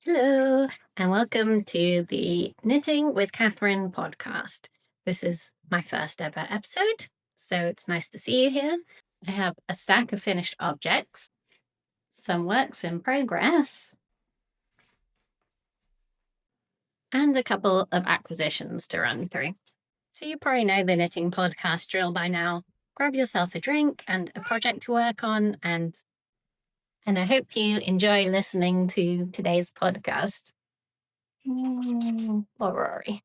Hello, and welcome to the Knitting with Catherine podcast. This is my first ever episode, so it's nice to see you here. I have a stack of finished objects, some works in progress, and a couple of acquisitions to run through. So you probably know the knitting podcast drill by now. Grab yourself a drink and a project to work on, and I hope you enjoy listening to today's podcast. Poor Rory.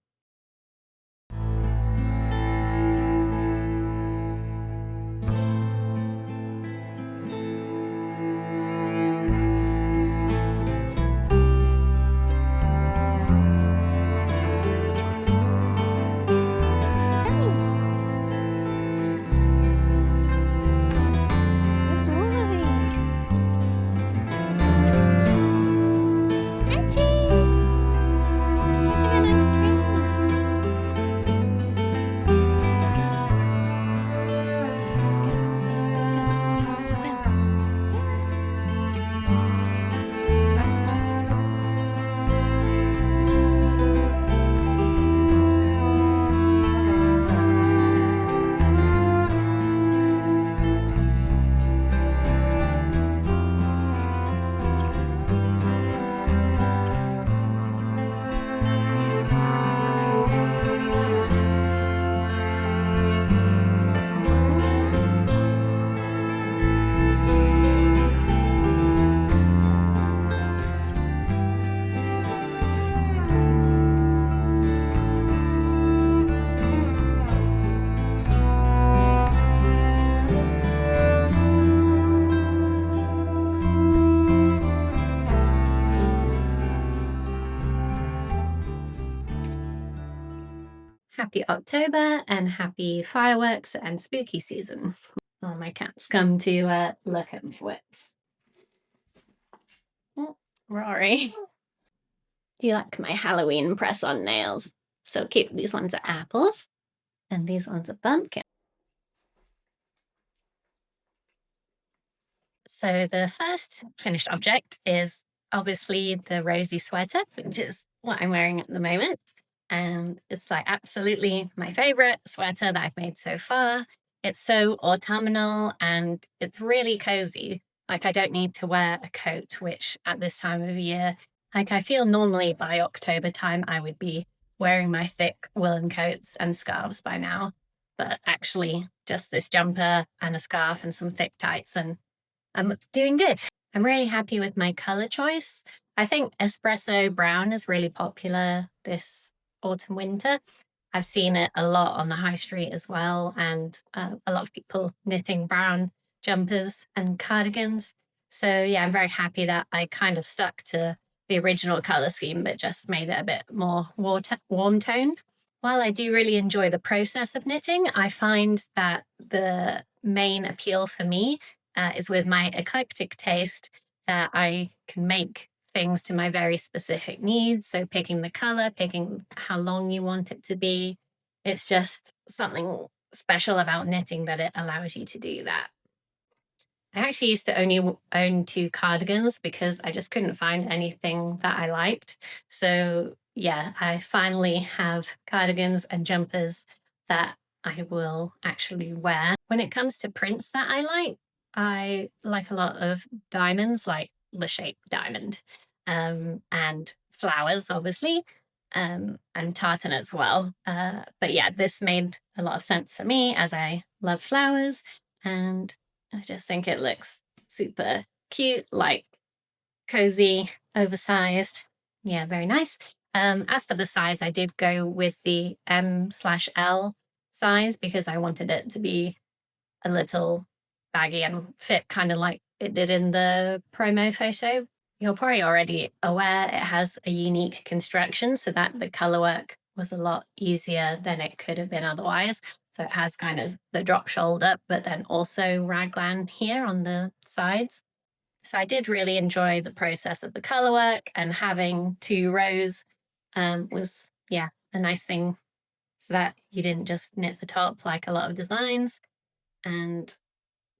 Happy October and happy fireworks and spooky season. Oh, my cat's come to look at my works. Oh, Rory. Do you like my Halloween press-on nails? So cute. These ones are apples and these ones are pumpkin. So the first finished object is obviously the Rosie sweater, which is what I'm wearing at the moment. And it's like absolutely my favorite sweater that I've made so far. It's so autumnal and it's really cozy. Like I don't need to wear a coat, which at this time of year, like I feel normally by October time, I would be wearing my thick woolen coats and scarves by now. But actually just this jumper and a scarf and some thick tights and I'm doing good. I'm really happy with my color choice. I think espresso brown is really popular this autumn winter. I've seen it a lot on the high street as well, and a lot of people knitting brown jumpers and cardigans. So yeah, I'm very happy that I kind of stuck to the original color scheme, but just made it a bit more warm toned. While I do really enjoy the process of knitting, I find that the main appeal for me is with my eclectic taste that I can make things to my very specific needs. So picking the color, picking how long you want it to be. It's just something special about knitting that it allows you to do that. I actually used to only own 2 cardigans because I just couldn't find anything that I liked. So yeah, I finally have cardigans and jumpers that I will actually wear. When it comes to prints that I like a lot of diamonds, like the shape diamond, and flowers, obviously, and tartan as well. But yeah, this made a lot of sense for me as I love flowers, and I just think it looks super cute, like cozy, oversized. Yeah, very nice. As for the size, I did go with the M/L size because I wanted it to be a little baggy and fit kind of like it did in the promo photo. You're probably already aware it has a unique construction so that the color work was a lot easier than it could have been otherwise. So it has kind of the drop shoulder, but then also raglan here on the sides. So I did really enjoy the process of the color work, and having 2 rows was, yeah, a nice thing so that you didn't just knit the top like a lot of designs. And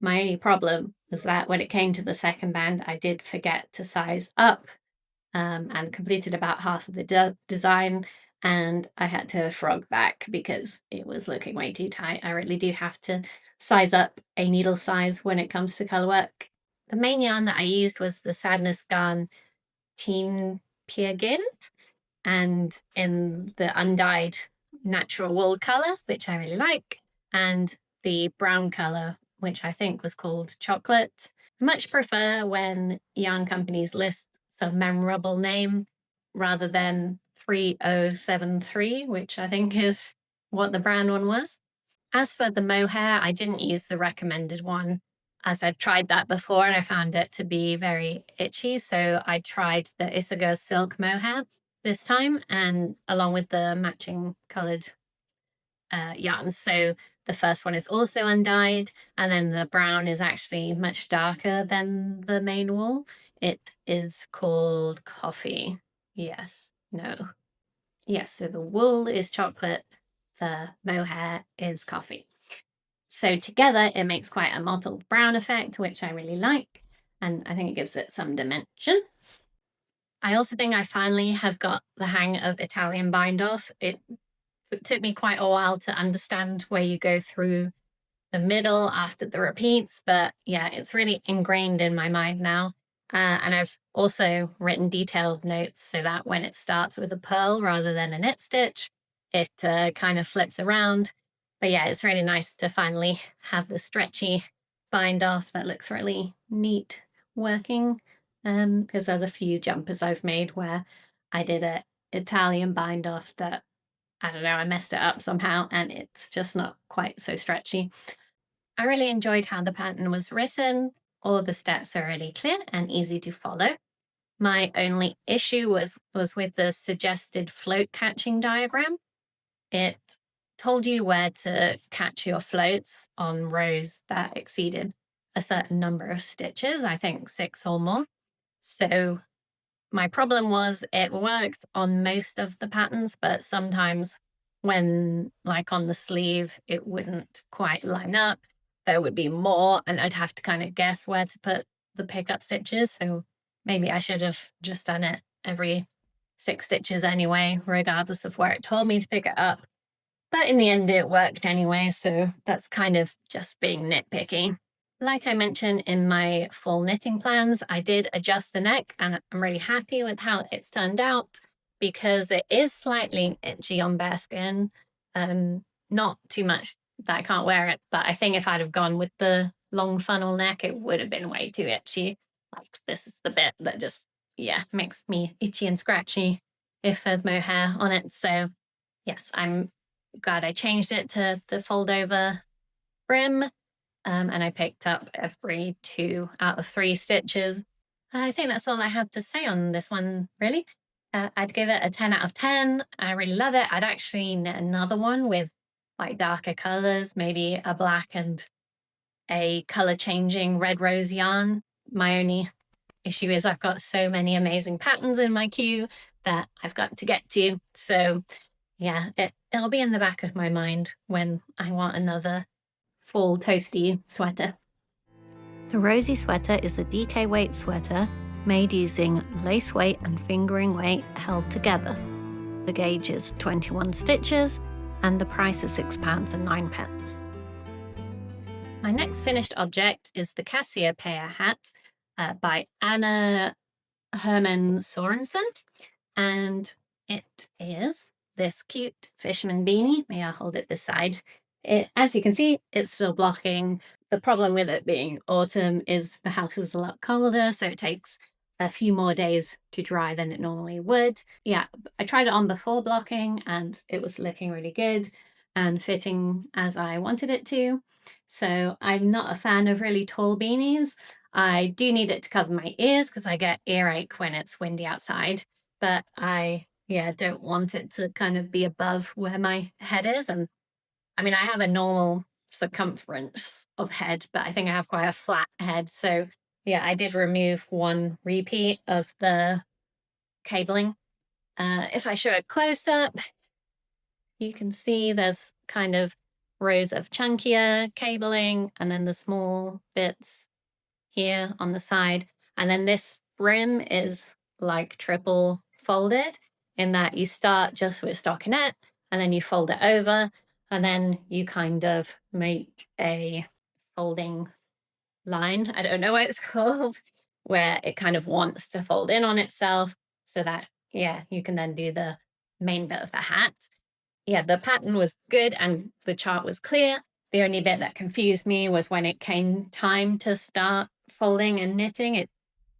my only problem was that when it came to the second band, I did forget to size up and completed about half of the design. And I had to frog back because it was looking way too tight. I really do have to size up a needle size when it comes to color work. The main yarn that I used was the Sadness Garn Teen Peergynt, and in the undyed natural wool color, which I really like, and the brown color, which I think was called Chocolate. I much prefer when yarn companies list some memorable name rather than 3073, which I think is what the brown one was. As for the mohair, I didn't use the recommended one, as I'd tried that before and I found it to be very itchy. So I tried the Isaga silk mohair this time, and along with the matching coloured yarns. So the first one is also undyed, and then the brown is actually much darker than the main wool. It is called Coffee. Yes, no. Yes, so the wool is chocolate, the mohair is coffee. So together it makes quite a mottled brown effect, which I really like, and I think it gives it some dimension. I also think I finally have got the hang of Italian bind off. It took me quite a while to understand where you go through the middle after the repeats, but yeah, it's really ingrained in my mind now. And I've also written detailed notes so that when it starts with a purl rather than a knit stitch, it kind of flips around. But yeah, it's really nice to finally have the stretchy bind off that looks really neat working. Because there's a few jumpers I've made where I did a Italian bind off that, I don't know, I messed it up somehow and it's just not quite so stretchy. I really enjoyed how the pattern was written. All the steps are really clear and easy to follow. My only issue was with the suggested float catching diagram. It told you where to catch your floats on rows that exceeded a certain number of stitches, I think 6 or more. So my problem was it worked on most of the patterns, but sometimes when, like on the sleeve, it wouldn't quite line up. There would be more, and I'd have to kind of guess where to put the pickup stitches. So maybe I should have just done it every 6 stitches anyway, regardless of where it told me to pick it up. But in the end, it worked anyway, so that's kind of just being nitpicky. Like I mentioned in my fall knitting plans, I did adjust the neck and I'm really happy with how it's turned out because it is slightly itchy on bare skin. Not too much that I can't wear it, but I think if I'd have gone with the long funnel neck, it would have been way too itchy. Like this is the bit that just, yeah, makes me itchy and scratchy if there's mohair on it. So yes, I'm glad I changed it to the fold over brim. And I picked up every 2 out of 3 stitches. I think that's all I have to say on this one, really. I'd give it a 10 out of 10. I really love it. I'd actually knit another one with like darker colors, maybe a black and a color changing red rose yarn. My only issue is I've got so many amazing patterns in my queue that I've got to get to. So yeah, it'll be in the back of my mind when I want another fall toasty sweater. The Rosie sweater is a DK weight sweater made using lace weight and fingering weight held together. The gauge is 21 stitches and the price is £6.09. My next finished object is the Cassiopeia hat by Hermann Sørensen, and it is this cute fisherman beanie. May I hold it this side? As you can see, it's still blocking. The problem with it being autumn is the house is a lot colder, so it takes a few more days to dry than it normally would. Yeah, I tried it on before blocking and it was looking really good and fitting as I wanted it to. So I'm not a fan of really tall beanies. I do need it to cover my ears because I get earache when it's windy outside, but I don't want it to kind of be above where my head is. And I mean, I have a normal circumference of head, but I think I have quite a flat head. So yeah, I did remove one repeat of the cabling. If I show it close up, you can see there's kind of rows of chunkier cabling and then the small bits here on the side. And then this brim is like triple folded, in that you start just with stockinette and then you fold it over, and then you kind of make a folding line. I don't know what it's called, where it kind of wants to fold in on itself so that, yeah, you can then do the main bit of the hat. Yeah, the pattern was good and the chart was clear. The only bit that confused me was when it came time to start folding and knitting. It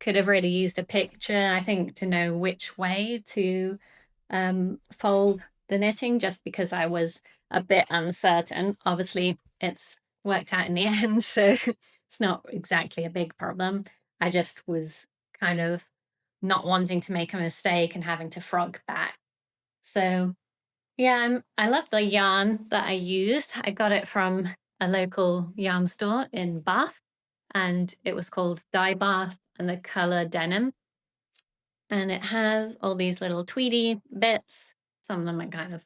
could have really used a picture, I think, to know which way to fold the knitting, just because I was a bit uncertain. Obviously, it's worked out in the end, so it's not exactly a big problem. I just was kind of not wanting to make a mistake and having to frog back. So yeah, I love the yarn that I used. I got it from a local yarn store in Bath, and it was called Dye Bath, and the color denim. And it has all these little tweedy bits. Some of them are kind of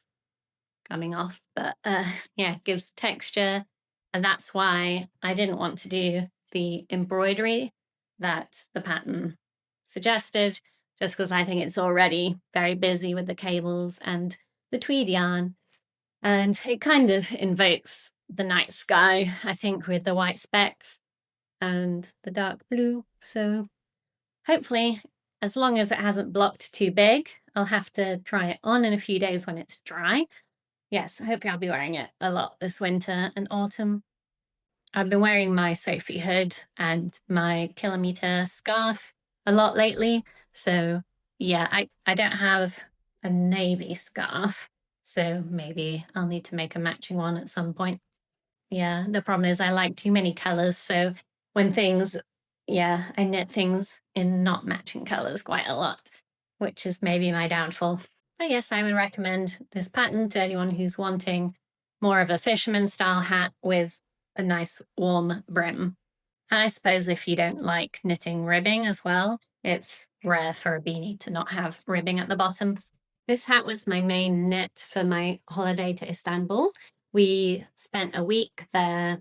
coming off, but yeah, it gives texture. And that's why I didn't want to do the embroidery that the pattern suggested, just because I think it's already very busy with the cables and the tweed yarn. And it kind of invokes the night sky, I think, with the white specks and the dark blue. So hopefully, as long as it hasn't blocked too big, I'll have to try it on in a few days when it's dry. Yes, hopefully I'll be wearing it a lot this winter and autumn. I've been wearing my Sophie hood and my kilometer scarf a lot lately. So yeah, I don't have a navy scarf, so maybe I'll need to make a matching one at some point. Yeah, the problem is I like too many colors. So when things, yeah, I knit things in not matching colors quite a lot, which is maybe my downfall. But yes, I would recommend this pattern to anyone who's wanting more of a fisherman style hat with a nice warm brim. And I suppose if you don't like knitting ribbing as well, it's rare for a beanie to not have ribbing at the bottom. This hat was my main knit for my holiday to Istanbul. We spent a week there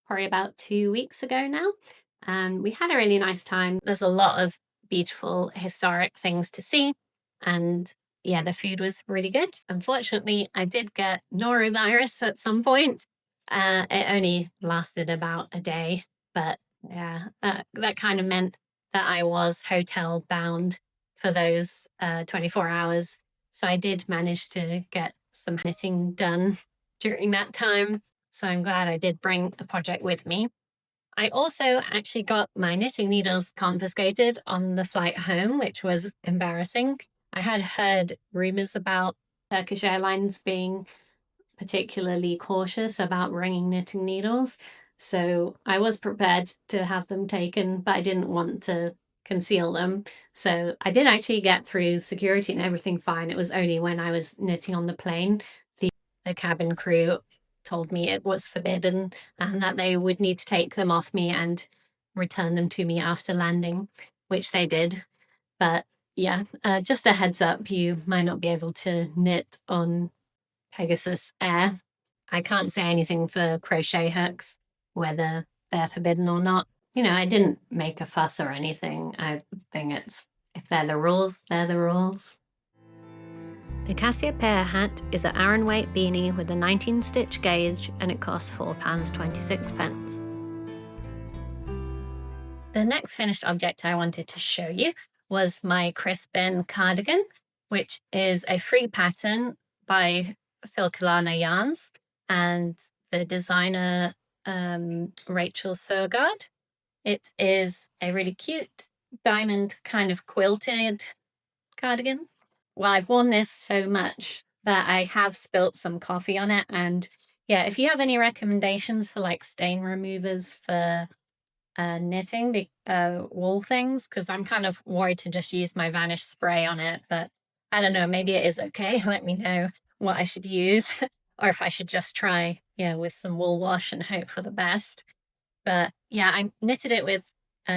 probably about 2 weeks ago now, and we had a really nice time. There's a lot of beautiful historic things to see, and yeah, the food was really good. Unfortunately, I did get norovirus at some point. It only lasted about a day, but yeah, that kind of meant that I was hotel bound for those 24 hours. So I did manage to get some knitting done during that time. So I'm glad I did bring a project with me. I also actually got my knitting needles confiscated on the flight home, which was embarrassing. I had heard rumors about Turkish Airlines being particularly cautious about bringing knitting needles. So I was prepared to have them taken, but I didn't want to conceal them. So I did actually get through security and everything fine. It was only when I was knitting on the plane, the cabin crew told me it was forbidden and that they would need to take them off me and return them to me after landing, which they did. But yeah, just a heads up, you might not be able to knit on Pegasus Air. I can't say anything for crochet hooks, whether they're forbidden or not. You know, I didn't make a fuss or anything. I think if they're the rules, they're the rules. The Cassiopeia hat is an Aran weight beanie with a 19-stitch gauge, and it costs £4.26. The next finished object I wanted to show you was my Crispin cardigan, which is a free pattern by Filcolana yarns, and the designer Rachel Surgard. It is a really cute diamond kind of quilted cardigan. Well, I've worn this so much that I have spilt some coffee on it. And yeah, if you have any recommendations for like stain removers for knitting wool things, because I'm kind of worried to just use my Vanish spray on it, but I don't know, maybe it is okay. Let me know what I should use or if I should just try, yeah, with some wool wash and hope for the best. But yeah, I knitted it with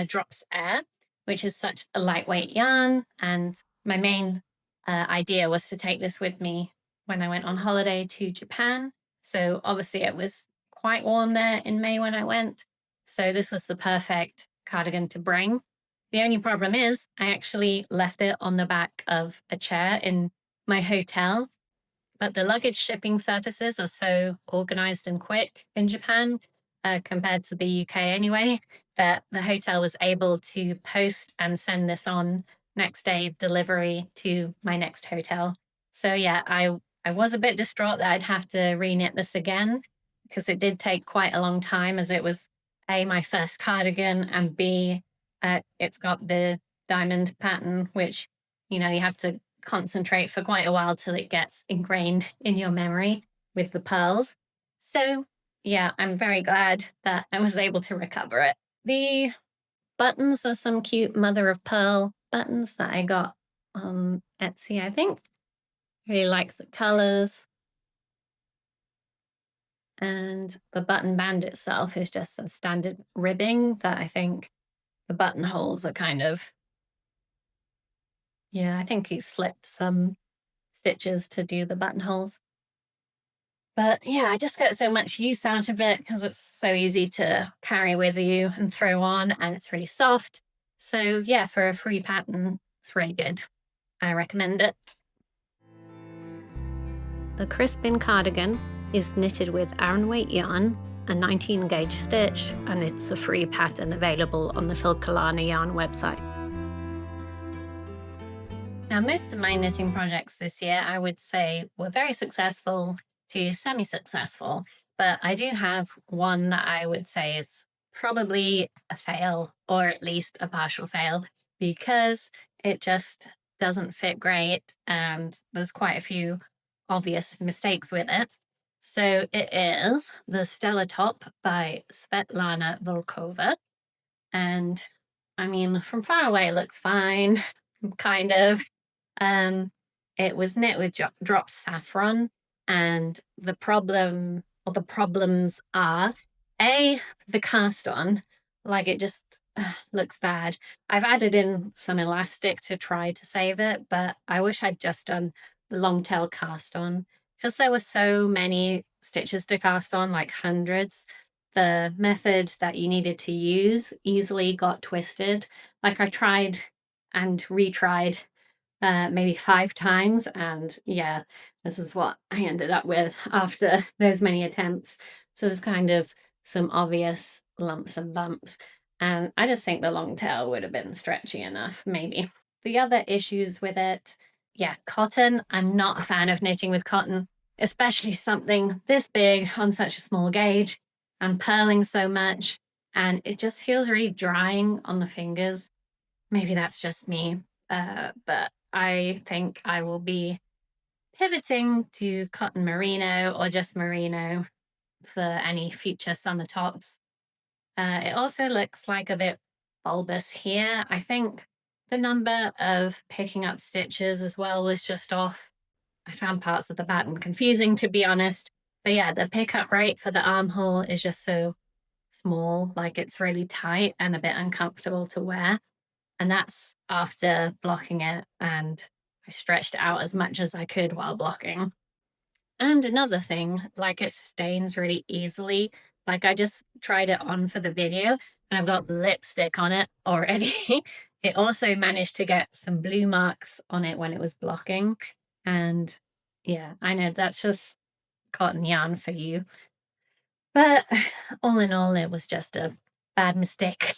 Drops Air, which is such a lightweight yarn. And my main idea was to take this with me when I went on holiday to Japan. So obviously it was quite warm there in May when I went. So this was the perfect cardigan to bring. The only problem is I actually left it on the back of a chair in my hotel, but the luggage shipping services are so organized and quick in Japan, compared to the UK anyway, that the hotel was able to post and send this on next day delivery to my next hotel. So yeah, I was a bit distraught that I'd have to reknit this again, because it did take quite a long time, as it was A, my first cardigan, and B, it's got the diamond pattern, which, you have to concentrate for quite a while till it gets ingrained in your memory with the pearls. So yeah, I'm very glad that I was able to recover it. The buttons are some cute mother of pearl buttons that I got on Etsy, I think. Really like the colors. And the button band itself is just a standard ribbing that I think the buttonholes are kind of, yeah, I think he slipped some stitches to do the buttonholes. But yeah, I just get so much use out of it because it's so easy to carry with you and throw on, and it's really soft. So yeah, for a free pattern, it's really good. I recommend it. The Crispin cardigan is knitted with Aran weight yarn, a 19 gauge stitch, and it's a free pattern available on the Filcolana yarn website. Now, most of my knitting projects this year, I would say, were very successful to semi-successful, but I do have one that I would say is probably a fail, or at least a partial fail, because it just doesn't fit great, and there's quite a few obvious mistakes with it. So it is the Stella top by Svetlana Volkova. And I mean, from far away, it looks fine, kind of. Um, it was knit with dropped saffron, and the problem, or the problems are, the cast on, like it just looks bad. I've added in some elastic to try to save it, but I wish I'd just done the long tail cast on, because there were so many stitches to cast on, like hundreds. The method that you needed to use easily got twisted. Like I tried and retried maybe 5 times, and yeah, this is what I ended up with after those many attempts. So there's kind of some obvious lumps and bumps, and I just think the long tail would have been stretchy enough, maybe. The other issues with it, yeah, cotton. I'm not a fan of knitting with cotton, especially something this big on such a small gauge, and purling so much, and it just feels really drying on the fingers. Maybe that's just me, but I think I will be pivoting to cotton merino, or just merino, for any future summer tops. It also looks like a bit bulbous here. I think the number of picking up stitches as well was just off. I found parts of the pattern confusing, to be honest. But yeah, the pickup rate for the armhole is just so small, like it's really tight and a bit uncomfortable to wear. And that's after blocking it, and I stretched out as much as I could while blocking. And another thing, like it stains really easily. Like I just tried it on for the video, and I've got lipstick on it already. It also managed to get some blue marks on it when it was blocking. And yeah, I know that's just cotton yarn for you. But all in all, it was just a bad mistake.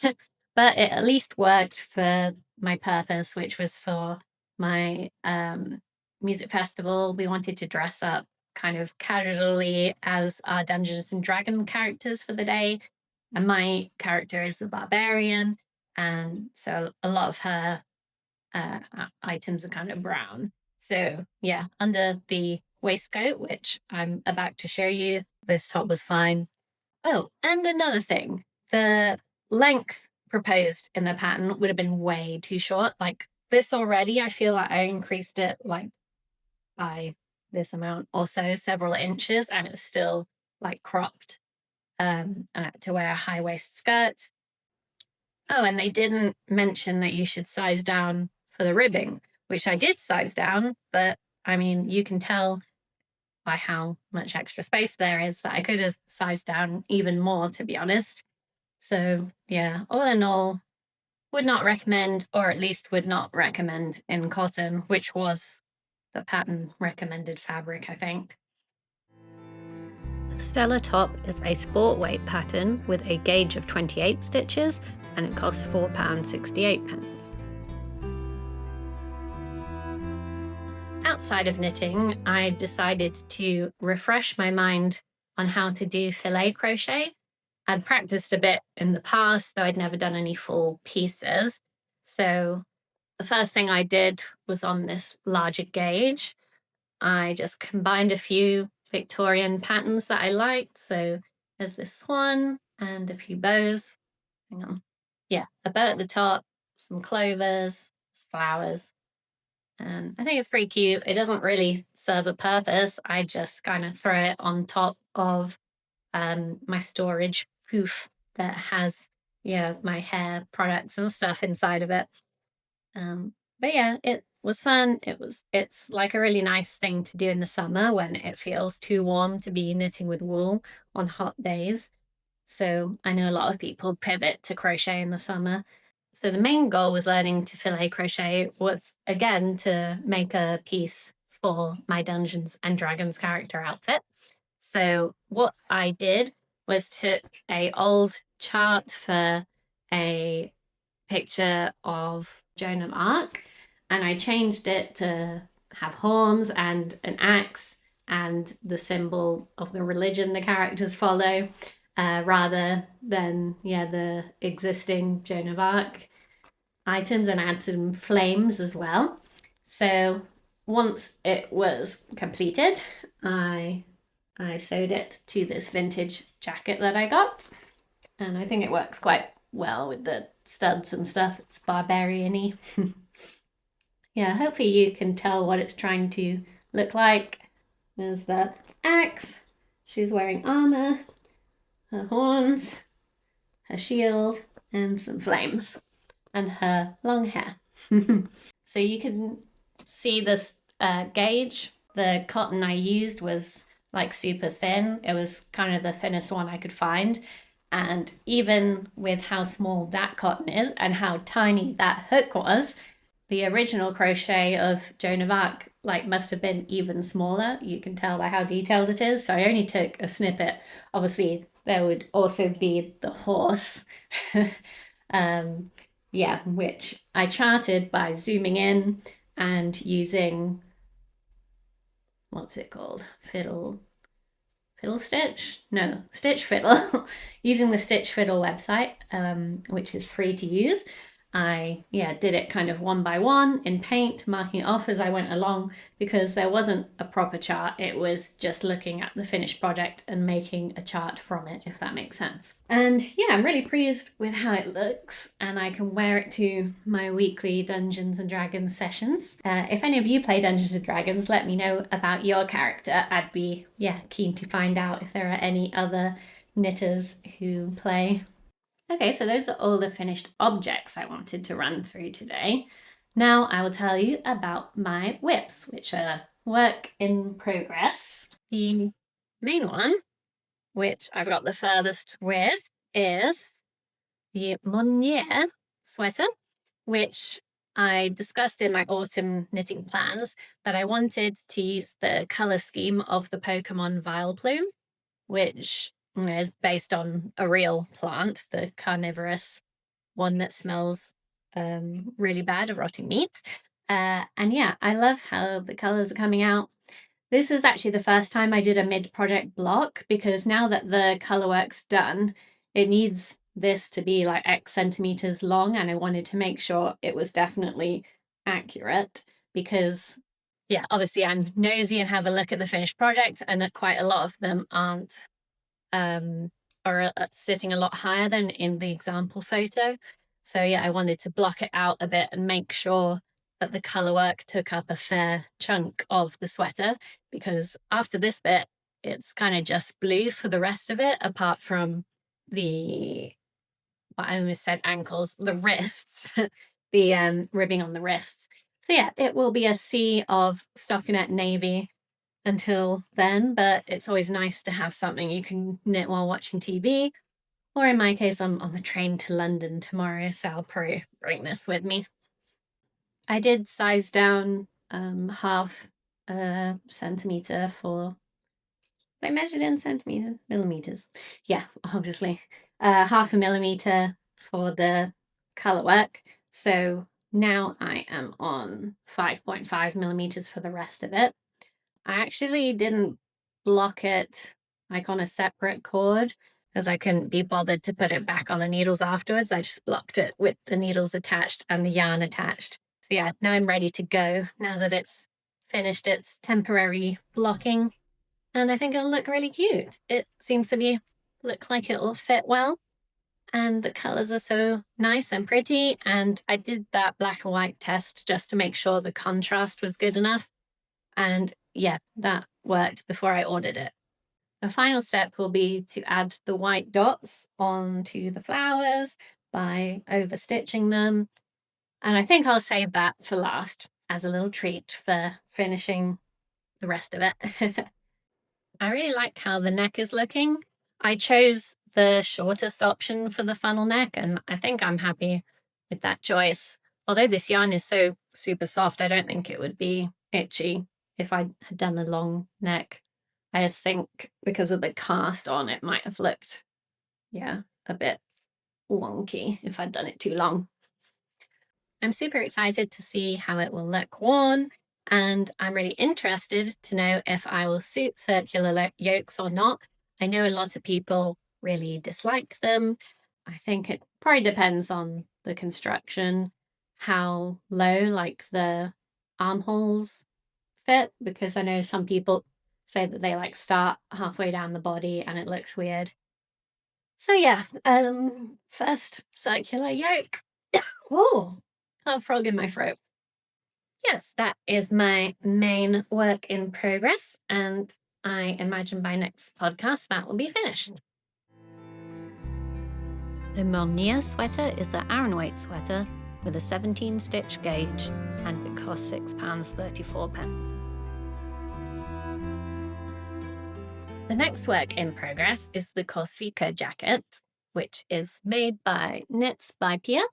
But it at least worked for my purpose, which was for my music festival. We wanted to dress up kind of casually as our Dungeons and Dragon characters for the day. And my character is a barbarian. And so a lot of her items are kind of brown. So yeah, under the waistcoat, which I'm about to show you, this top was fine. Oh, and another thing, the length proposed in the pattern would have been way too short. Like this already, I feel like I increased it like by this amount or so, several inches, and it's still like cropped to wear a high waist skirt. Oh, and they didn't mention that you should size down for the ribbing, which I did size down, but I mean, you can tell by how much extra space there is that I could have sized down even more, to be honest. So yeah, all in all, would not recommend, or at least would not recommend in cotton, which was the pattern recommended fabric, I think. The Stella top is a sport weight pattern with a gauge of 28 stitches, and it costs £4.68. Outside of knitting, I decided to refresh my mind on how to do filet crochet. I'd practiced a bit in the past, though I'd never done any full pieces. So the first thing I did was on this larger gauge. I just combined a few Victorian patterns that I liked. So there's this one and a few bows. Hang on. Yeah, a bow at the top, some clovers, flowers. And I think it's pretty cute. It doesn't really serve a purpose. I just kind of throw it on top of my storage poof that has, my hair products and stuff inside of it. But yeah, it was fun. It's like a really nice thing to do in the summer when it feels too warm to be knitting with wool on hot days. So I know a lot of people pivot to crochet in the summer. So the main goal with learning to filet crochet was, again, to make a piece for my Dungeons and Dragons character outfit. So what I did was took a old chart for a picture of Joan of Arc, and I changed it to have horns and an axe and the symbol of the religion the characters follow, rather than the existing Joan of Arc items, and add some flames as well. So once it was completed, I sewed it to this vintage jacket that I got, and I think it works quite well with the studs and stuff. It's barbarian-y. Yeah, hopefully you can tell what it's trying to look like. There's the axe, she's wearing armor, her horns, her shield, and some flames, and her long hair. So you can see this gauge. The cotton I used was like super thin. It was kind of the thinnest one I could find. And even with how small that cotton is and how tiny that hook was, the original crochet of Joan of Arc must have been even smaller. You can tell by how detailed it is. So I only took a snippet. Obviously, there would also be the horse, which I charted by zooming in and using, what's it called? Fiddle Stitch? No, Stitch Fiddle. Using the Stitch Fiddle website, which is free to use. I did it kind of one by one in paint, marking it off as I went along, because there wasn't a proper chart. It was just looking at the finished project and making a chart from it, if that makes sense. And I'm really pleased with how it looks, and I can wear it to my weekly Dungeons and Dragons sessions. If any of you play Dungeons and Dragons, let me know about your character. I'd be keen to find out if there are any other knitters who play. Okay, so those are all the finished objects I wanted to run through today. Now I will tell you about my whips, which are work in progress. The main one, which I've got the furthest with, is the Móinéar sweater, which I discussed in my autumn knitting plans that I wanted to use the colour scheme of the Pokémon Vileplume, which is based on a real plant, the carnivorous one that smells really bad of rotting meat. And I love how the colours are coming out. This is actually the first time I did a mid-project block, because now that the colour work's done, it needs this to be like X centimeters long, and I wanted to make sure it was definitely accurate, because obviously I'm nosy and have a look at the finished project, and quite a lot of them aren't are sitting a lot higher than in the example photo. So I wanted to block it out a bit and make sure that the colour work took up a fair chunk of the sweater, because after this bit, it's kind of just blue for the rest of it, apart from I almost said ankles, the wrists, the ribbing on the wrists. So it will be a sea of stockinette navy until then, but it's always nice to have something you can knit while watching TV. Or in my case, I'm on the train to London tomorrow, so I'll probably bring this with me. I did size down half a centimetre for, I measured in centimetres, millimetres. Yeah, obviously. Half a millimetre for the colour work. So now I am on 5.5 millimetres for the rest of it. I actually didn't block it like on a separate cord because I couldn't be bothered to put it back on the needles afterwards. I just blocked it with the needles attached and the yarn attached. So yeah, now I'm ready to go now that it's finished its temporary blocking. And I think it'll look really cute. It seems to look like it'll fit well. And the colors are so nice and pretty. And I did that black and white test just to make sure the contrast was good enough. And yeah, that worked before I ordered it. The final step will be to add the white dots onto the flowers by overstitching them. And I think I'll save that for last as a little treat for finishing the rest of it. I really like how the neck is looking. I chose the shortest option for the funnel neck, and I think I'm happy with that choice. Although this yarn is so super soft, I don't think it would be itchy if I had done a long neck. I just think because of the cast on, it might have looked, yeah, a bit wonky if I'd done it too long. I'm super excited to see how it will look worn, and I'm really interested to know if I will suit circular yokes or not. I know a lot of people really dislike them. I think it probably depends on the construction, how low like the armholes fit, because I know some people say that they like start halfway down the body and it looks weird. So yeah, first circular yoke. Oh, a frog in my throat. Yes, that is my main work in progress, and I imagine by next podcast that will be finished. The Móinéar sweater is an Aran weight sweater with a 17 stitch gauge, and it costs £6.34. The next work in progress is the Korsvika Jacket, which is made by knitsbypia.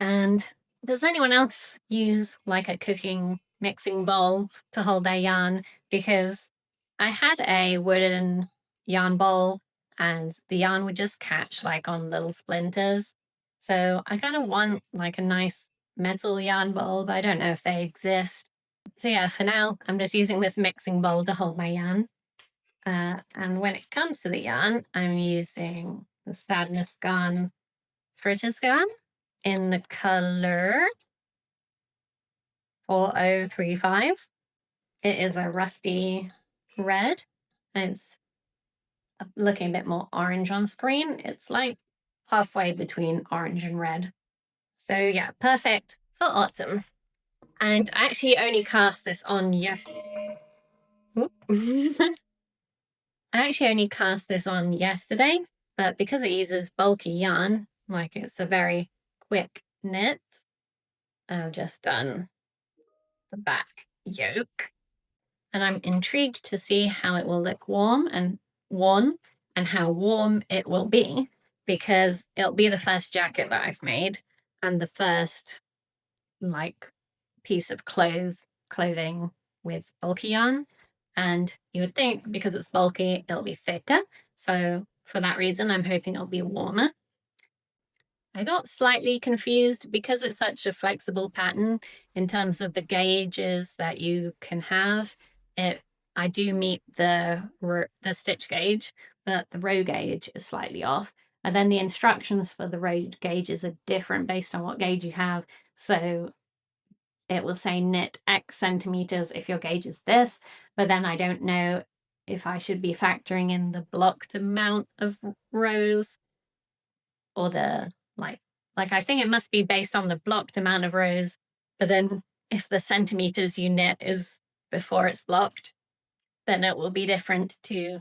And does anyone else use like a cooking mixing bowl to hold their yarn? Because I had a wooden yarn bowl and the yarn would just catch like on little splinters. So I kind of want like a nice metal yarn bowl, but I don't know if they exist. So yeah, for now, I'm just using this mixing bowl to hold my yarn. And when it comes to the yarn, I'm using the Sadness Gone Fritters yarn in the color 4035. It is a rusty red. It's looking a bit more orange on screen. It's like halfway between orange and red. So yeah, perfect for autumn. And I actually only cast this on yesterday. I actually only cast this on yesterday, but because it uses bulky yarn, like it's a very quick knit, I've just done the back yoke. And I'm intrigued to see how it will look warm and worn and how warm it will be, because it'll be the first jacket that I've made and the first like piece of clothing with bulky yarn. And you would think because it's bulky, it'll be thicker. So for that reason, I'm hoping it'll be warmer. I got slightly confused because it's such a flexible pattern in terms of the gauges that you can have. I do meet the stitch gauge, but the row gauge is slightly off. And then the instructions for the row gauges are different based on what gauge you have. So it will say knit X centimeters if your gauge is this, but then I don't know if I should be factoring in the blocked amount of rows or the like I think it must be based on the blocked amount of rows, but then if the centimeters you knit is before it's blocked, then it will be different to,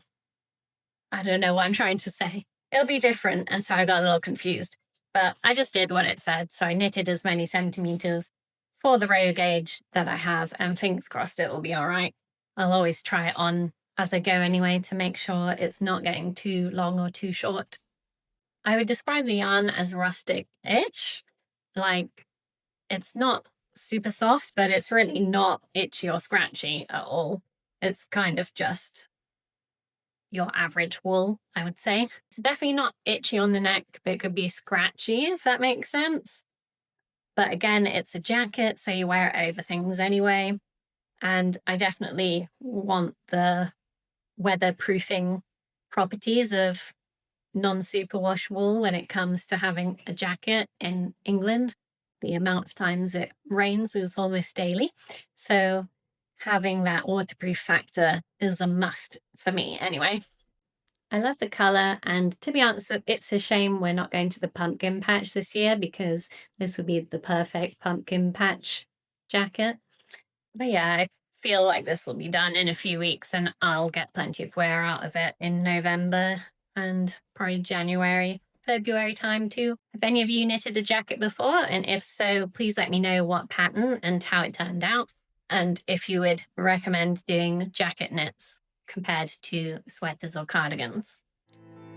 I don't know what I'm trying to say. It'll be different, and so I got a little confused. But I just did what it said, so I knitted as many centimeters for the row gauge that I have, and fingers crossed it will be all right. I'll always try it on as I go anyway to make sure it's not getting too long or too short. I would describe the yarn as rustic-ish. Like, it's not super soft, but it's really not itchy or scratchy at all. It's kind of just your average wool, I would say. It's definitely not itchy on the neck, but it could be scratchy, if that makes sense. But again, it's a jacket, so you wear it over things anyway. And I definitely want the weatherproofing properties of non-superwash wool when it comes to having a jacket in England. The amount of times it rains is almost daily. So having that waterproof factor is a must for me anyway. I love the colour, and to be honest, it's a shame we're not going to the pumpkin patch this year because this would be the perfect pumpkin patch jacket. But yeah, I feel like this will be done in a few weeks and I'll get plenty of wear out of it in November and probably January, February time too. Have any of you knitted a jacket before? And if so, please let me know what pattern and how it turned out. And if you would recommend doing jacket knits compared to sweaters or cardigans.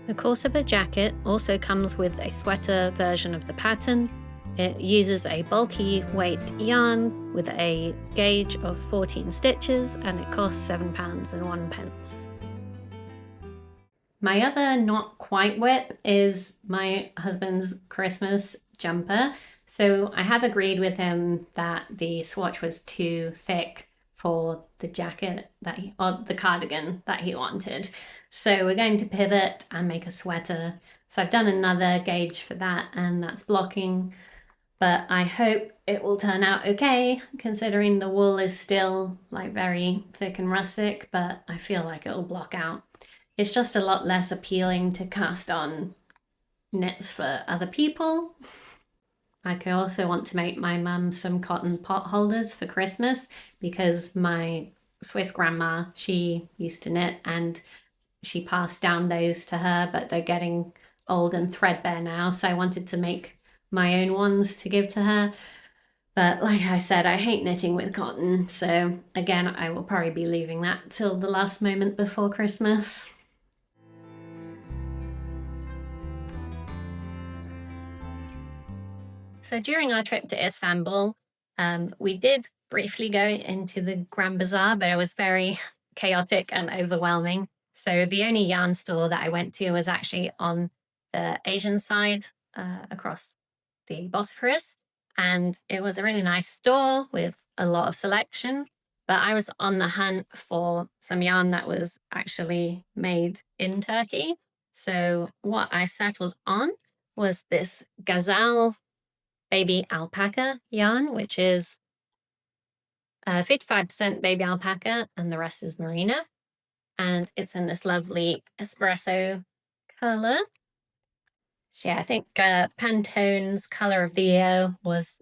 The Korsvika Jacket also comes with a sweater version of the pattern. It uses a bulky weight yarn with a gauge of 14 stitches and it costs £7.01. My other not quite whip is my husband's Christmas jumper. So I have agreed with him that the swatch was too thick for the jacket or the cardigan that he wanted. So we're going to pivot and make a sweater. So I've done another gauge for that and that's blocking, but I hope it will turn out okay considering the wool is still like very thick and rustic, but I feel like it'll block out. It's just a lot less appealing to cast on knits for other people. I could also want to make my mum some cotton pot holders for Christmas because my Swiss grandma, she used to knit and she passed down those to her, but they're getting old and threadbare now. So I wanted to make my own ones to give to her. But like I said, I hate knitting with cotton. So again, I will probably be leaving that till the last moment before Christmas. So during our trip to Istanbul, we did briefly go into the Grand Bazaar, but it was very chaotic and overwhelming. So the only yarn store that I went to was actually on the Asian side across the Bosphorus. And it was a really nice store with a lot of selection. But I was on the hunt for some yarn that was actually made in Turkey. So what I settled on was this Gazelle baby alpaca yarn, which is 55% baby alpaca and the rest is merino. And it's in this lovely espresso color. So yeah, I think Pantone's color of the year was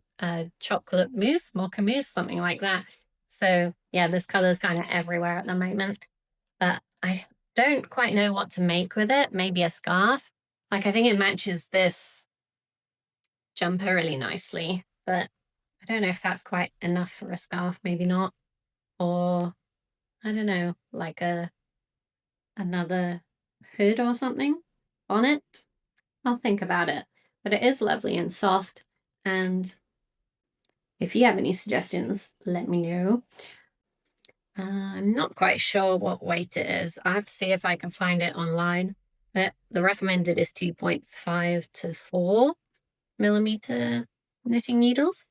chocolate mousse, mocha mousse, something like that. So yeah, this color is kind of everywhere at the moment. But I don't quite know what to make with it. Maybe a scarf. Like I think it matches this jumper really nicely, but I don't know if that's quite enough for a scarf, maybe not. Or I don't know, like another hood or something on it. I'll think about it. But it is lovely and soft, and if you have any suggestions, let me know. I'm not quite sure what weight it is. I have to see if I can find it online. But the recommended is 2.5 to 4 millimeter knitting needles.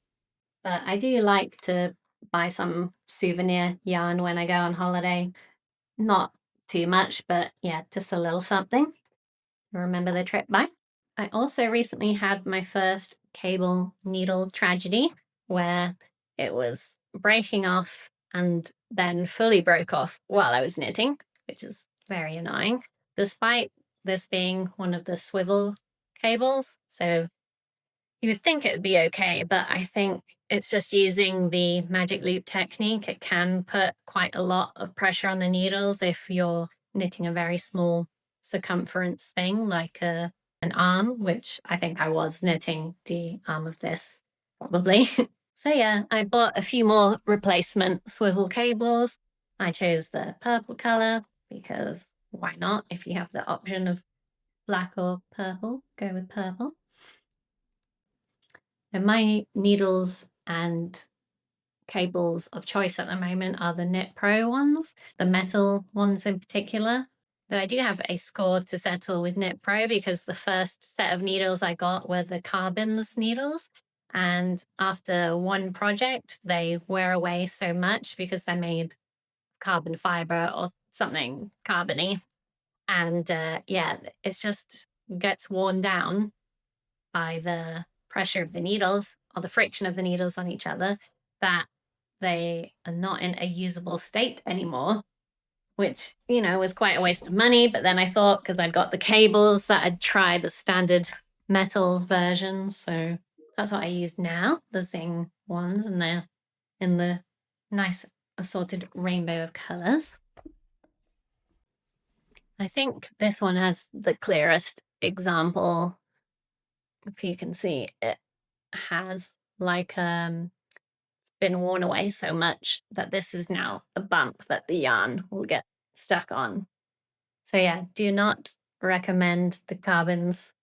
But I do like to buy some souvenir yarn when I go on holiday. Not too much, but yeah, just a little something. Remember the trip by. I also recently had my first cable needle tragedy where it was breaking off and then fully broke off while I was knitting, which is very annoying, despite this being one of the swivel cables. So you would think it would be okay, but I think it's just using the magic loop technique. It can put quite a lot of pressure on the needles if you're knitting a very small circumference thing, like an arm, which I think I was knitting the arm of this, probably. So yeah, I bought a few more replacement swivel cables. I chose the purple color because why not if you have the option of black or purple, go with purple. And my needles and cables of choice at the moment are the Knit Pro ones, the metal ones in particular. Though I do have a score to settle with Knit Pro because the first set of needles I got were the Carbons needles. And after one project, they wear away so much because they're made carbon fiber or something carbony. And yeah, it's just gets worn down by the pressure of the needles or the friction of the needles on each other that they are not in a usable state anymore, which, you know, was quite a waste of money. But then I thought, because I'd got the cables, that I'd try the standard metal version. So that's what I use now, the Zing ones, and they're in the nice assorted rainbow of colors. I think this one has the clearest example. If you can see, it has like been worn away so much that this is now a bump that the yarn will get stuck on. So yeah, do not recommend the Carbons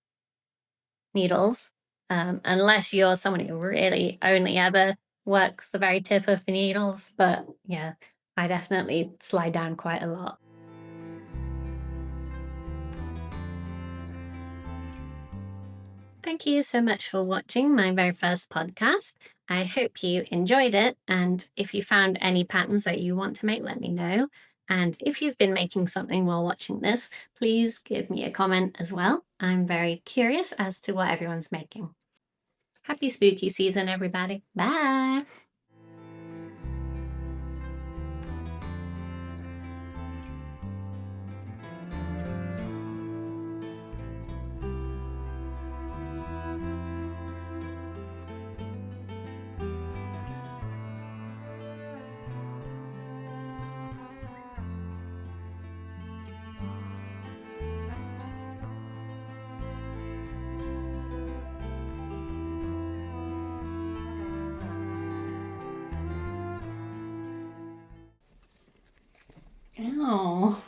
needles unless you're someone who really only ever works the very tip of the needles. But yeah, I definitely slide down quite a lot. Thank you so much for watching my very first podcast. I hope you enjoyed it. And if you found any patterns that you want to make, let me know. And if you've been making something while watching this, please give me a comment as well. I'm very curious as to what everyone's making. Happy spooky season, everybody. Bye. Ow.